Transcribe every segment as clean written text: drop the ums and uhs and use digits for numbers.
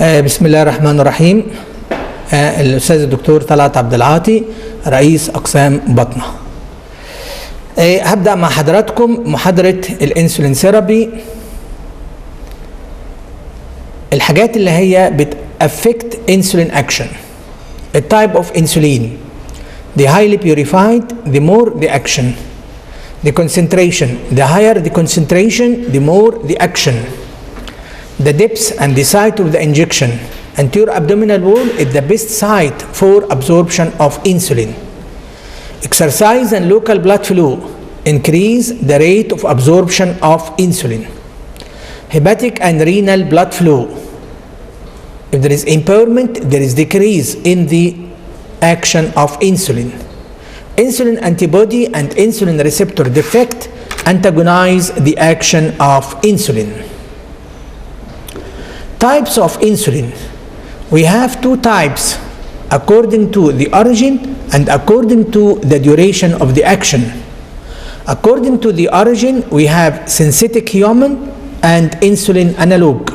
بسم الله الرحمن الرحيم. الأستاذ الدكتور طلعت عبد العاطي رئيس أقسام بطنة. هبدأ مع حضراتكم محاضرة الانسولين ثيرابي، الحاجات اللي هي بتأفكت انسولين اكشن. التايب اوف انسولين، the highly purified the more the action, the concentration, the higher the concentration the more the action, the depth and the site of the injection. Anterior abdominal wall is the best site for absorption of insulin. Exercise and local blood flow increase the rate of absorption of insulin. Hepatic and renal blood flow, if there is impairment, there is decrease in the action of insulin. Insulin antibody and insulin receptor defect antagonize the action of insulin. Types of insulin. We have two types according to the origin and according to the duration of the action. According to the origin, we have synthetic human and insulin analog.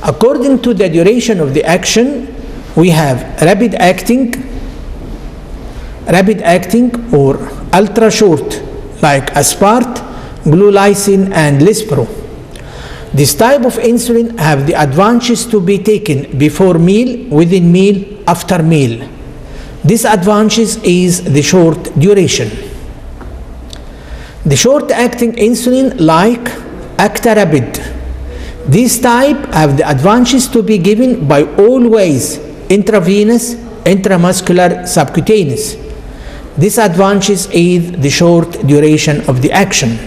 According to the duration of the action, we have rapid acting or ultra short like Aspart, Glulysin and Lispro. This type of insulin have the advantage to be taken before meal, within meal, after meal. This advantage is the short duration. The short acting insulin like Actarabid. This type have the advantage to be given by always intravenous, intramuscular, subcutaneous. This advantage is the short duration of the action.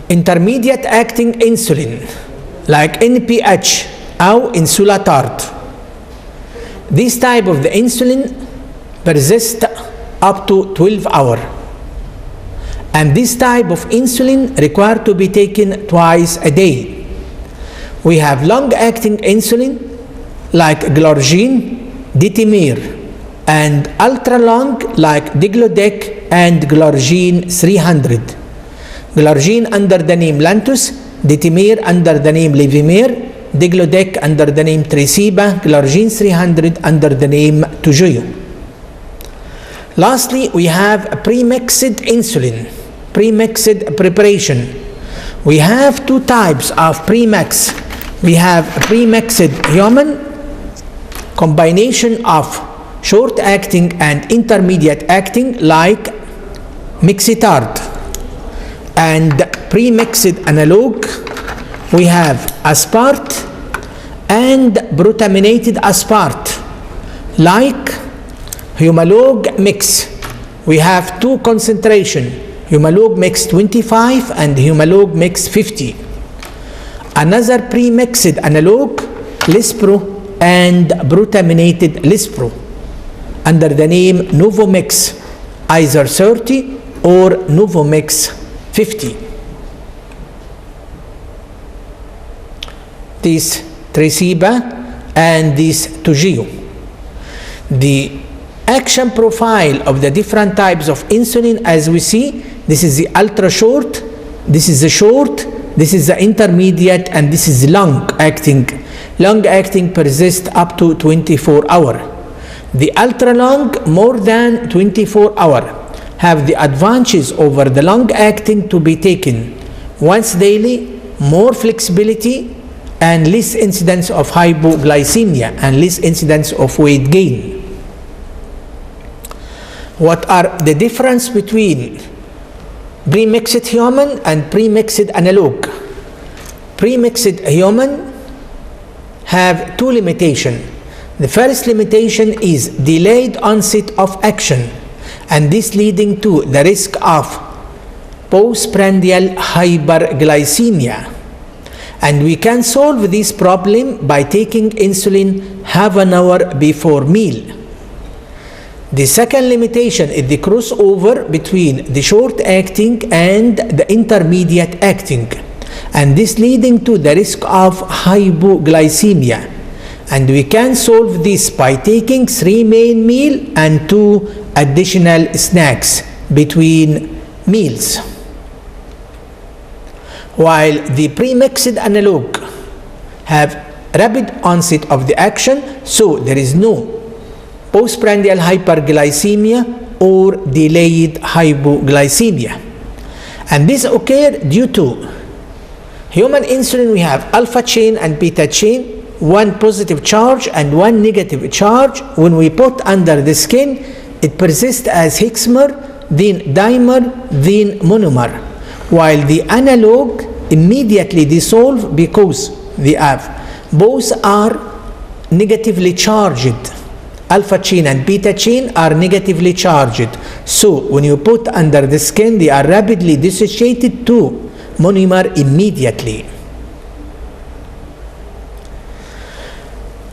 Intermediate acting insulin like NPH or Insulatard. This type of the insulin persists up to 12 hours. And this type of insulin required to be taken twice a day. We have long-acting insulin like Glargine, Detemir, and ultra-long like Degludec and Glargine 300. Glargine under the name Lantus, Detemir under the name Levemir, Degludec under the name Tresiba, Glargine 300 under the name Toujeo. Lastly, we have premixed insulin. Premixed preparation. We have two types of premix. We have premixed human, combination of short acting and intermediate acting like Mixitard, and premixed analog. We have Aspart and brutaminated Aspart like Humalog mix. We have two concentration, Humalog mix 25 and Humalog mix 50. Another premixed analog, Lispro and brutaminated Lispro under the name Novomix, either 30 or Novomix 50. This Tresiba and this Toujeo. The action profile of the different types of insulin, as we see, this is the ultra short, this is the short, this is the intermediate, and this is the long acting. Long acting persists up to 24 hours. The ultra long, more than 24 hours, have the advantage over the long acting to be taken once daily, more flexibility, and less incidence of hypoglycemia and less incidence of weight gain. What are the difference between premixed human and premixed analog? Premixed human have two limitations. The first limitation is delayed onset of action, and this leading to the risk of postprandial hyperglycemia. And we can solve this problem by taking insulin half an hour before meal. The second limitation is the crossover between the short acting and the intermediate acting, and this leading to the risk of hypoglycemia. And we can solve this by taking 3 main meal and 2 additional snacks between meals. While the premixed analog have rapid onset of the action, so there is no postprandial hyperglycemia or delayed hypoglycemia. And this occurs due to human insulin. We have alpha chain and beta chain, one positive charge and one negative charge. When we put under the skin, it persists as hexamer, then dimer, then monomer, while the analog immediately dissolve because they have both are negatively charged. Alpha chain and beta chain are negatively charged, so when you put under the skin, they are rapidly dissociated to monomer immediately.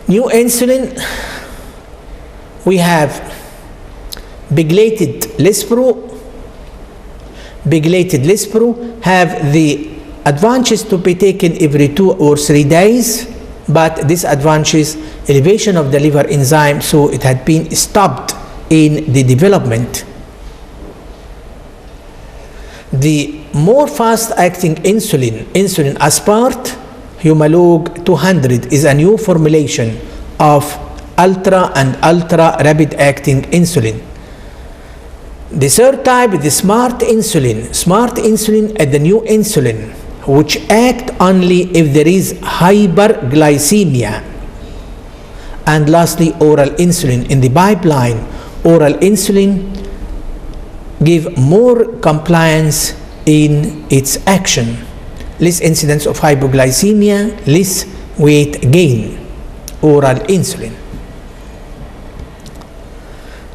New insulin, we have pegylated Lispro. Pegylated Lispro have the advantage to be taken every 2 or 3 days, but this advantage elevation of the liver enzyme, so it had been stopped in the development. The more fast-acting insulin, insulin aspart, Humalog 200, is a new formulation of ultra and ultra rapid-acting insulin. The third type, the smart insulin. Smart insulin is the new insulin which act only if there is hyperglycemia. And lastly, oral insulin. In the pipeline, oral insulin give more compliance in its action. Less incidence of hypoglycemia, less weight gain. Oral insulin.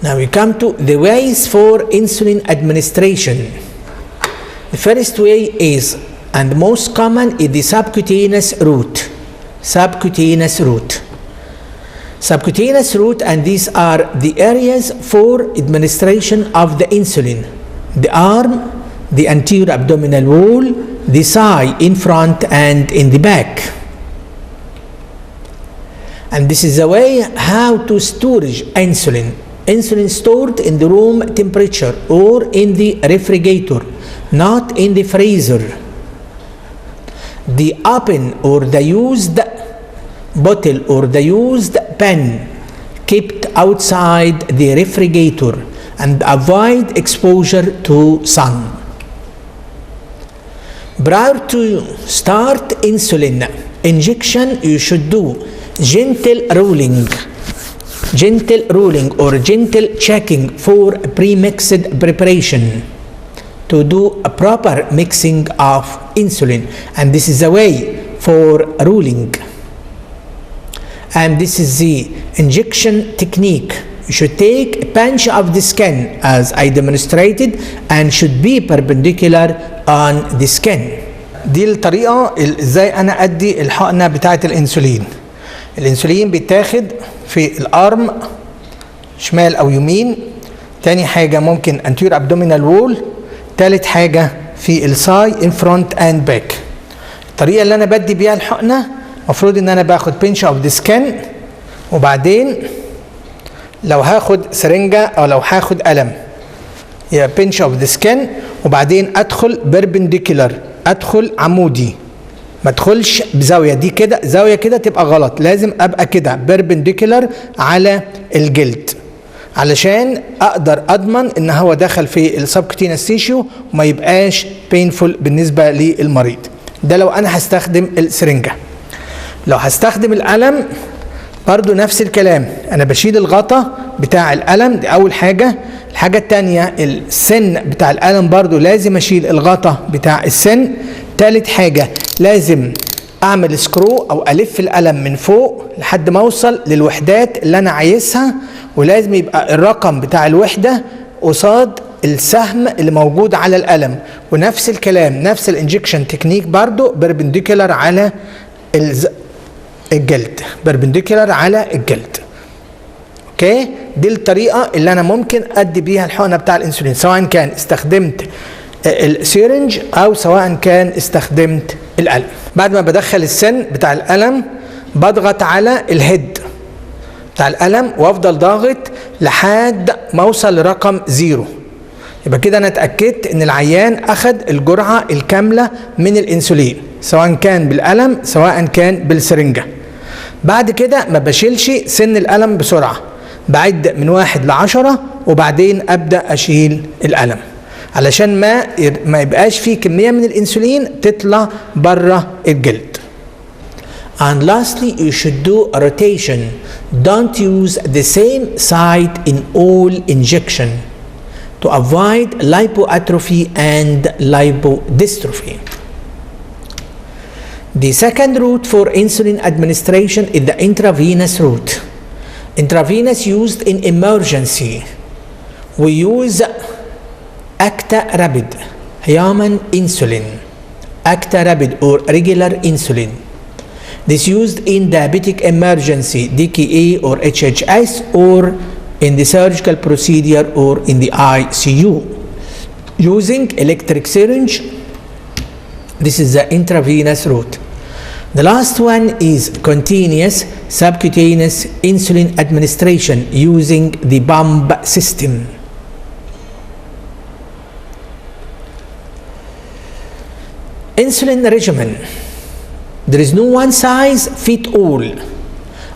Now we come to the ways for insulin administration. The first way is, and most common, is the subcutaneous route. Subcutaneous route. Subcutaneous route, and these are the areas for administration of the insulin. The arm, the anterior abdominal wall, the thigh in front and in the back. And this is the way how to storage insulin. Insulin stored in the room temperature or in the refrigerator, not in the freezer. The open or the used bottle or the used pen kept outside the refrigerator and avoid exposure to sun. Prior to start insulin injection, you should do gentle rolling or gentle checking for pre-mixed preparation to do a proper mixing of insulin, and this is a way for rolling. And this is the injection technique. You should take a pinch of the skin as I demonstrated and should be perpendicular on the skin. دي الطريقة ازاي انا ادي الحقنة بتاعة الانسولين. الانسولين بيتاخد في الارم شمال او يمين. تاني حاجة ممكن anterior abdominal wall. تالت حاجة في الساي in front and back. الطريقة اللي انا بدي بيها الحقنة مفروض ان انا باخد pinch of the skin، وبعدين لو هاخد سرنجة او لو هاخد قلم يا pinch of the skin، وبعدين ادخل perpendicular، ادخل عمودي، ما ادخلش بزاوية. دي كده زاوية كده تبقى غلط، لازم ابقى كده perpendicular على الجلد علشان اقدر اضمن ان هو دخل في السبكوتينس تيشيو وما يبقاش painful بالنسبة للمريض. ده لو انا هستخدم السرنجة. لو هستخدم القلم برضو نفس الكلام، انا بشيل الغطا بتاع القلم، دي اول حاجة. الحاجة التانية السن بتاع القلم برضو لازم اشيل الغطا بتاع السن. تالت حاجة لازم اعمل سكرو او الف القلم من فوق لحد ما اوصل للوحدات اللي انا عايزها، ولازم يبقى الرقم بتاع الوحدة قصاد السهم اللي موجود على القلم. ونفس الكلام نفس الانجكشن تكنيك برضو بربنديكولار على الجلد، بربنديكولار على الجلد. اوكي، دي الطريقه اللي انا ممكن ادي بيها الحقنه بتاع الانسولين، سواء كان استخدمت السيرنج او سواء كان استخدمت القلم. بعد ما بدخل السن بتاع القلم بضغط على الهيد بتاع القلم وافضل ضاغط لحد ما اوصل لرقم 0. يبقى كده انا اتاكدت ان العيان اخذ الجرعه الكامله من الانسولين، سواء كان بالقلم سواء كان بالسرنجه. بعد كده ما بشيلش سن القلم بسرعه، بعد من 1 ل10 وبعدين ابدا اشيل القلم علشان ما يبقاش فيه كميه من الانسولين تطلع بره الجلد. And lastly, you should do a rotation. Don't use the same site in all injection to avoid lipoatrophy and lipodystrophy. The second route for insulin administration is the intravenous route. Intravenous used in emergency. We use Acta Rapid, human insulin, Acta Rapid or regular insulin. This used in diabetic emergency, DKA or HHS, or in the surgical procedure or in the ICU. Using electric syringe, this is the intravenous route. The last one is continuous subcutaneous insulin administration using the pump system. Insulin regimen. There is no one size fit all.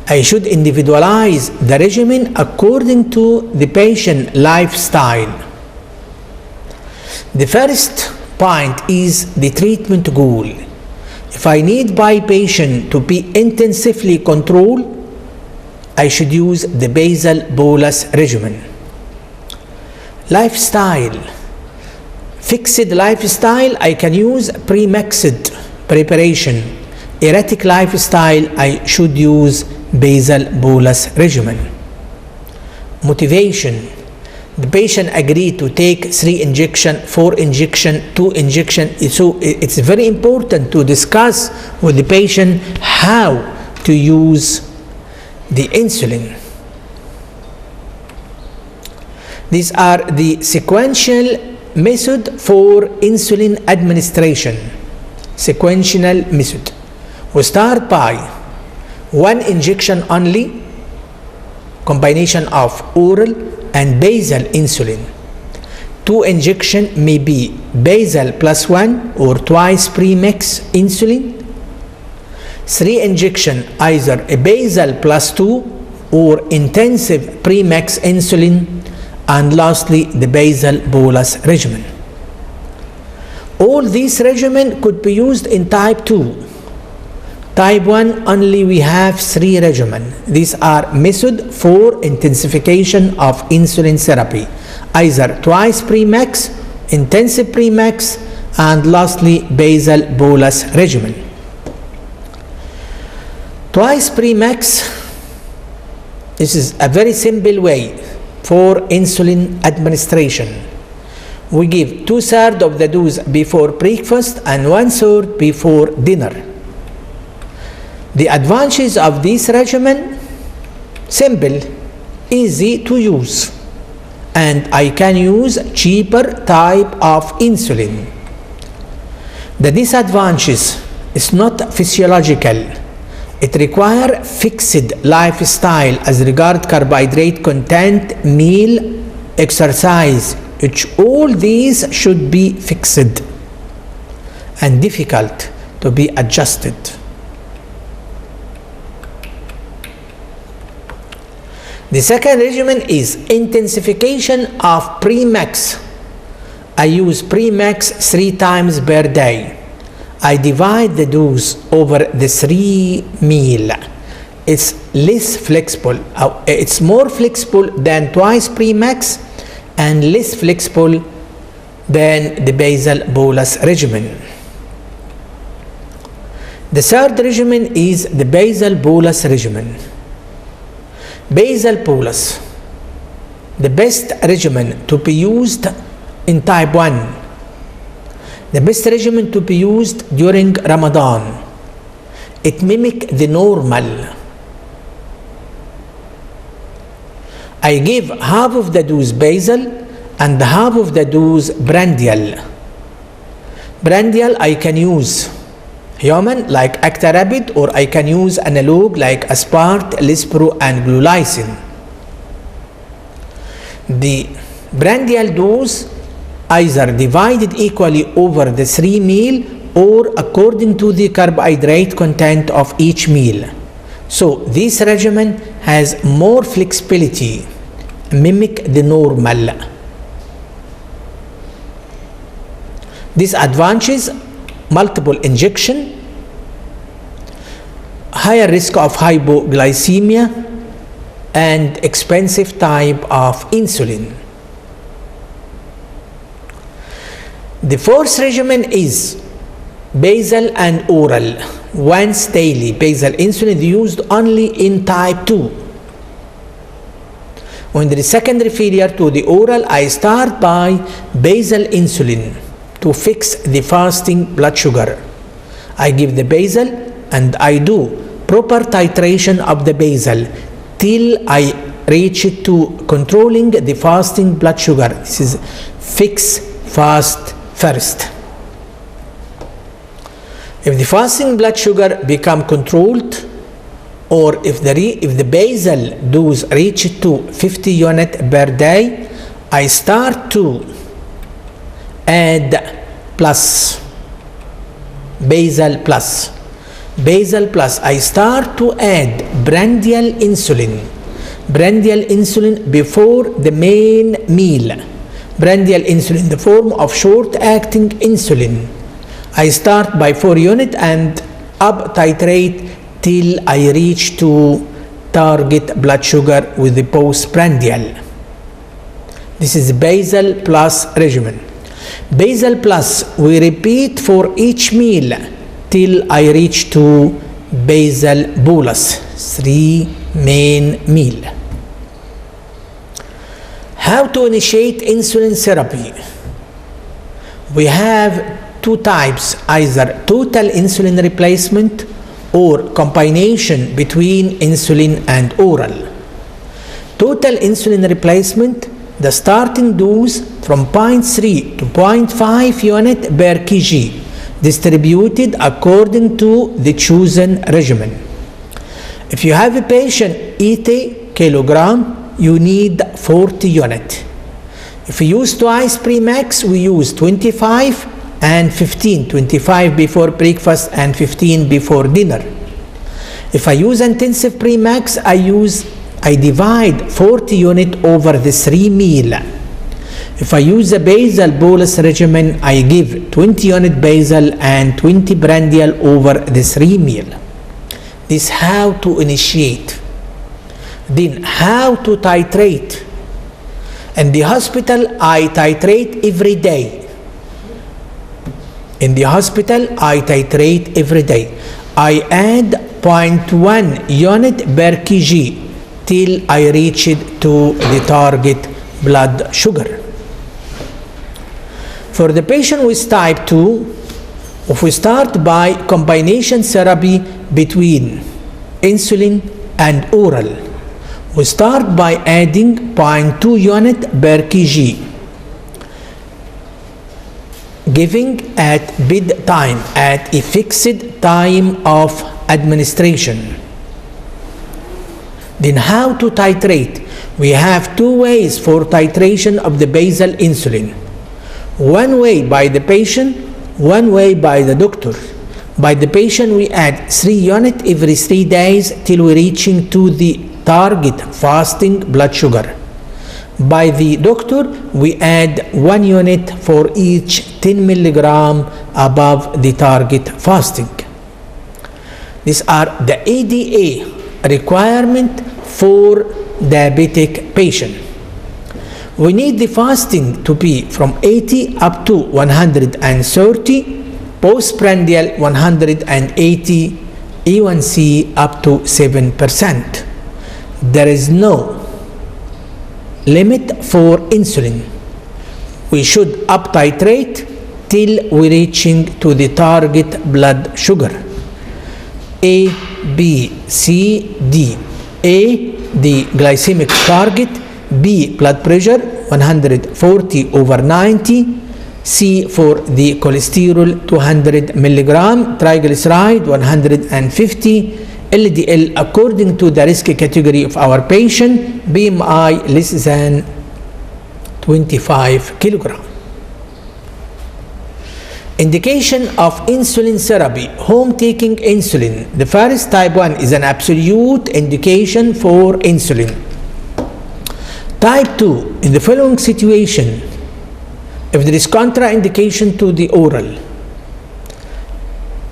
I should individualize the regimen according to the patient lifestyle. The first point is the treatment goal. If I need my patient to be intensively controlled, I should use the basal bolus regimen. Lifestyle. Fixed lifestyle, I can use pre-mixed preparation. Erratic lifestyle, I should use basal bolus regimen. Motivation. The patient agreed to take 3 injection, 4 injection, 2 injection. So it's very important to discuss with the patient how to use the insulin. These are the sequential method for insulin administration. Sequential method. We start by 1 injection only, combination of oral and basal insulin. 2 injection may be basal plus 1 or twice premix insulin. 3 injection either a basal plus 2 or intensive premix insulin. And lastly, the basal bolus regimen. All these regimen could be used in type 2. Type 1 only we have 3 regimen. These are method for intensification of insulin therapy. Either twice premix, intensive premix, and lastly basal bolus regimen. Twice premix, this is a very simple way for insulin administration. We give 2/3 of the dose before breakfast and 1/3 before dinner. The advantages of this regimen: simple, easy to use, and I can use cheaper type of insulin. The disadvantages is not physiological. It requires fixed lifestyle as regard carbohydrate content, meal, exercise. All these should be fixed and difficult to be adjusted. The second regimen is intensification of premix. I use premix 3 times per day. I divide the dose over the 3 meal. It's less flexible. It's more flexible than twice premix and less flexible than the basal bolus regimen. The third regimen is the basal bolus regimen. Basal bolus, the best regimen to be used in type 1. The best regimen to be used during Ramadan. It mimics the normal. I give half of the dose basal and half of the dose brandial. Brandial I can use human like Acta Rapid, or I can use analog like Aspart, Lispro and Glulysin. The brandial dose either divided equally over the 3 meal or according to the carbohydrate content of each meal. So this regimen has more flexibility, mimic the normal. Disadvantages: multiple injection, higher risk of hypoglycemia, and expensive type of insulin. The fourth regimen is basal and oral, once daily. Basal insulin is used only in type 2. When there is secondary failure to the oral, I start by basal insulin to fix the fasting blood sugar. I give the basal and I do proper titration of the basal till I reach it to controlling the fasting blood sugar. This is fix fast first. If the fasting blood sugar become controlled, or if the basal dose reach to 50 units per day, I start to add plus, basal plus. Basal plus, I start to add prandial insulin. Prandial insulin before the main meal. Prandial insulin in the form of short-acting insulin. I start by 4 units and up titrate till I reach to target blood sugar with the postprandial. This is basal plus regimen. Basal plus we repeat for each meal till I reach to basal bolus, 3 main meal. How to initiate insulin therapy? We have 2 types, either total insulin replacement or combination between insulin and oral. Total insulin replacement, the starting dose from 0.3 to 0.5 unit per kg, distributed according to the chosen regimen. If you have a patient 80 kilogram, you need 40 units. If we use twice pre-max, we use 25 and 15, 25 before breakfast and 15 before dinner. If I use intensive pre-max, I divide 40 units over the 3 meal. If I use a basal bolus regimen, I give 20 unit basal and 20 prandial over the 3 meal. This is how to initiate. Then how to titrate. In the hospital, I titrate every day. In the hospital, I titrate every day. I add 0.1 unit per kg till I reach it to the target blood sugar. For the patient with type 2, if we start by combination therapy between insulin and oral, we start by adding 0.2 unit per kg, giving at bedtime at a fixed time of administration. Then how to titrate? We have 2 ways for titration of the basal insulin. One way by the patient, one way by the doctor. By the patient, we add 3 units every 3 days till we reaching to the target fasting blood sugar. By the doctor, we add 1 unit for each 10 milligram above the target fasting. These are the ADA requirement for diabetic patient. We need the fasting to be from 80 up to 130, postprandial 180, A1C up to 7%. There is no limit for insulin. We should up titrate till we reaching to the target blood sugar. A, B, C, D. A, the glycemic target. B, blood pressure 140/90. C, for the cholesterol 200 milligram, triglyceride 150, LDL according to the risk category of our patient, BMI less than 25 kilogram. Indication of insulin therapy, home taking insulin. The first type 1 is an absolute indication for insulin. Type 2, in the following situation, if there is contraindication to the oral,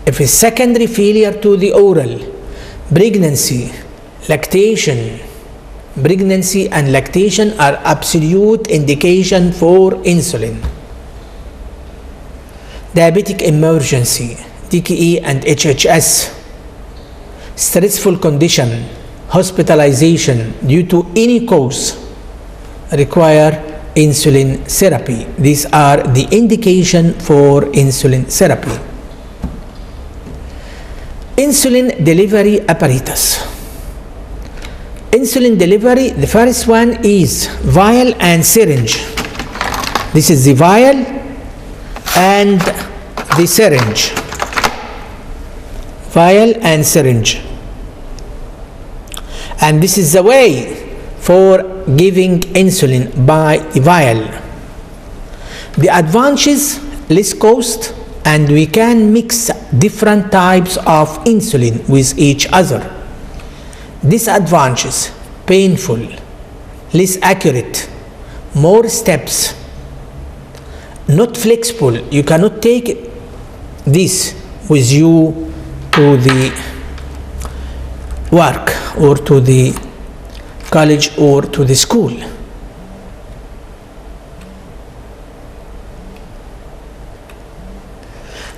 if a secondary failure to the oral, pregnancy and lactation are absolute indication for insulin. Diabetic emergency, DKE and HHS, stressful condition, hospitalization due to any cause require insulin therapy. These are the indication for insulin therapy. Insulin delivery apparatus. Insulin delivery, the first one is vial and syringe. This is the vial and the syringe. Vial and syringe. And this is the way for giving insulin by the vial. The advantages, less cost, and we can mix different types of insulin with each other. Disadvantages, painful, less accurate, more steps, not flexible. You cannot take this with you to the work or to the college or to the school.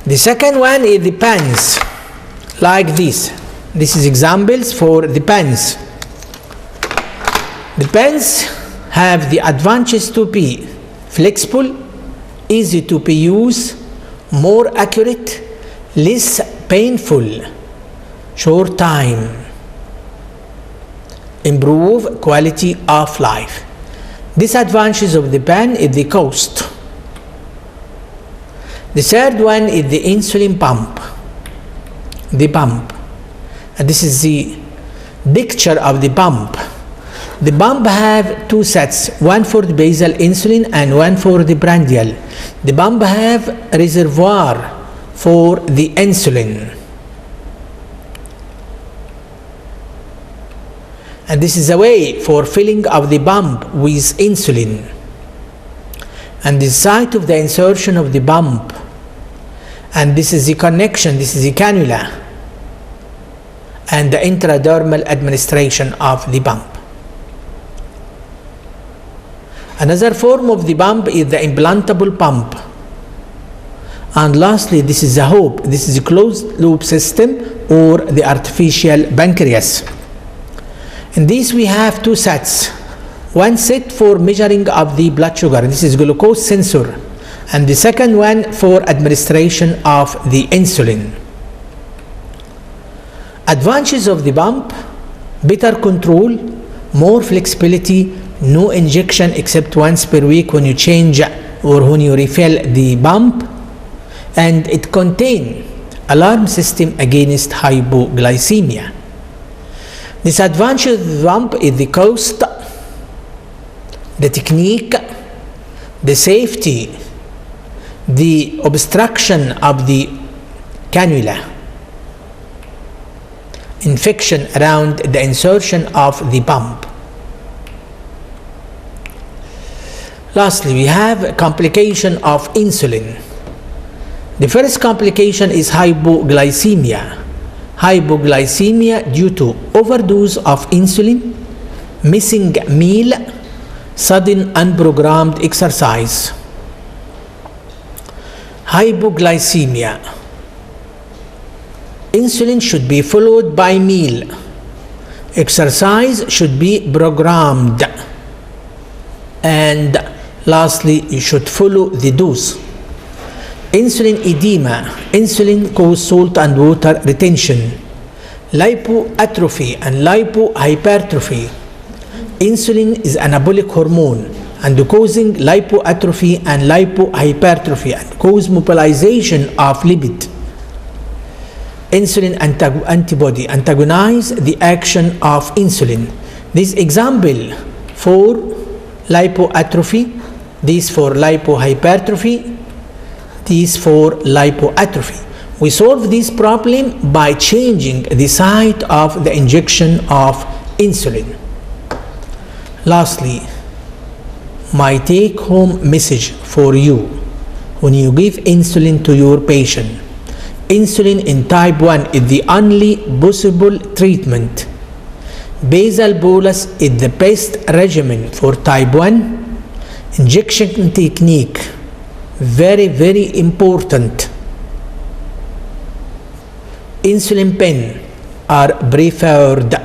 The second one is the pens, like this. This is examples for the pens. The pens have the advantage to be flexible, easy to be used, more accurate, less painful, short time, improve quality of life. Disadvantages of the pen is the cost. The third one is the insulin pump. The pump. And this is the picture of the pump. The pump have two sets, one for the basal insulin and one for the prandial. The pump have reservoir for the insulin. And this is a way for filling of the pump with insulin. And the site of the insertion of the pump. And this is the connection, this is the cannula. And the intradermal administration of the pump. Another form of the pump is the implantable pump. And lastly, this is the HOPE. This is a closed loop system or the artificial pancreas. In this we have two sets. One set for measuring of the blood sugar. This is glucose sensor. And the second one for administration of the insulin. Advantages of the pump: better control, more flexibility, no injection except once per week when you change or when you refill the pump, and it contains alarm system against hypoglycemia. Disadvantage of the pump is the cost, the technique, the safety, the obstruction of the cannula, infection around the insertion of the pump. Lastly, we have complication of insulin. The first complication is hypoglycemia. Hypoglycemia due to overdose of insulin, missing meal, sudden unprogrammed exercise. Hypoglycemia. Insulin should be followed by meal. Exercise should be programmed. And lastly, you should follow the dose. Insulin edema. Insulin causes salt and water retention. Lipoatrophy and lipohypertrophy. Insulin is anabolic hormone and causing lipoatrophy and lipohypertrophy and cause mobilization of lipid. Insulin antibody antagonize the action of insulin. This example for lipoatrophy, this for lipohypertrophy, T is for lipoatrophy. We solve this problem by changing the site of the injection of insulin. Lastly, my take-home message for you when you give insulin to your patient. Insulin in type 1 is the only possible treatment. Basal bolus is the best regimen for type 1. Injection technique, very, very important. Insulin pen are preferred.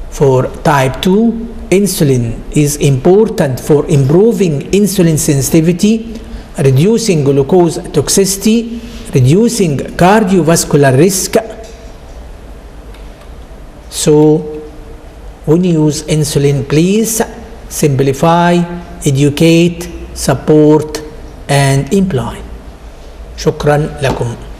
For type 2, insulin is important for improving insulin sensitivity, reducing glucose toxicity, reducing cardiovascular risk. So, when you use insulin, please simplify, educate, support, and imply. شكرا لكم.